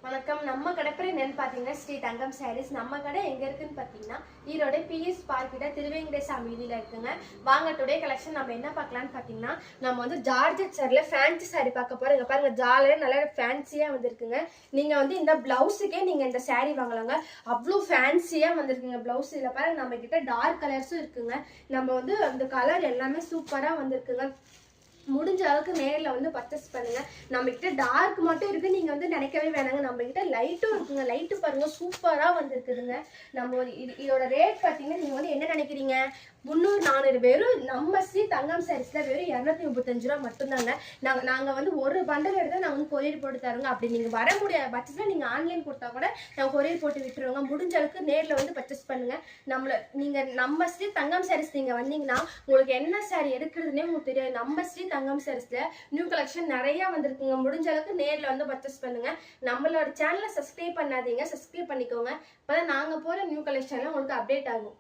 வணக்கம். நம்ம கடற்கரை என்னன்னு பார்த்தீங்கன்னா ஸ்ரீ தங்கம் சாரீஸ். நம்ம கடை எங்கே இருக்குன்னு பார்த்தீங்கன்னா ஈரோடு பிஎஸ் பார்க் கிட்ட திருவேங்கடேசாமி வீதியில் இருக்குங்க. வாங்க, டுடே கலெக்ஷன் நம்ம என்ன பார்க்கலான்னு பார்த்தீங்கன்னா நம்ம வந்து ஜார்ஜெட் சாரியில் ஃபேன்சி சாரி பார்க்க போகிறோம். இங்கே பாருங்க, ஜாலியாக நல்லா ஃபேன்சியாக வந்துருக்குங்க. நீங்கள் வந்து இந்த ப்ளவுஸுக்கே நீங்கள் இந்த சாரீ வாங்கலாங்க. அவ்வளோ ஃபேன்சியாக வந்திருக்குங்க ப்ளவுஸ். இதில் பாருங்க, நம்ம கிட்ட டார்க் கலர்ஸும் இருக்குங்க. நம்ம வந்து அந்த கலர் எல்லாமே சூப்பராக வந்திருக்குங்க. முடிஞ்ச அளவுக்கு நேரில் வந்து பர்ச்சேஸ் பண்ணுங்க. நம்ம கிட்ட டார்க் மட்டும் இருக்கு, நீங்க வந்து நினைக்கவே வேணாங்க. நம்ம கிட்ட லைட்டும் இருக்குங்க. லைட்டு பாருங்க, சூப்பரா வந்துருக்குதுங்க. நம்ம இதோட ரேட் பார்த்தீங்கன்னா நீங்க வந்து என்ன நினைக்கிறீங்க, 300-400 வெறும் நம்ம ஸ்ரீ தங்கம் சாரீஸ்ல வெறும் 235 ரூபா மட்டும்தாங்க. நாங்க வந்து ஒரு பண்டல் எடுத்தா நாங்க வந்து கொரியர் போட்டு தரோங்க. அப்படி நீங்க வர முடியாத பட்சத்துல நீங்க ஆன்லைன் கொடுத்தா கூட நாங்க கொரியர் போட்டு விட்டுருவோங்க. முடிஞ்ச அளவுக்கு நேர்ல வந்து பர்ச்சேஸ் பண்ணுங்க. நீங்க நம்ம ஸ்ரீ தங்கம் சாரீஸ் நீங்க வந்தீங்கன்னா உங்களுக்கு என்ன சாரி எடுக்கிறதுனே உங்களுக்கு தெரியாது. நம்ம ஸ்ரீ தங்கம் சாரீஸ்ல நியூ கலெக்ஷன் நிறைய வந்திருக்குங்க. முடிஞ்ச அளவுக்கு நேர்ல வந்து பர்ச்சேஸ் பண்ணுங்க. நம்மளோட சேனலை சப்ஸ்கிரைப் பண்ணாதீங்க, சப்ஸ்கிரைப் பண்ணிக்கோங்க. அப்பதான் நாங்க போற நியூ கலெக்ஷன்ல உங்களுக்கு அப்டேட் ஆகும்.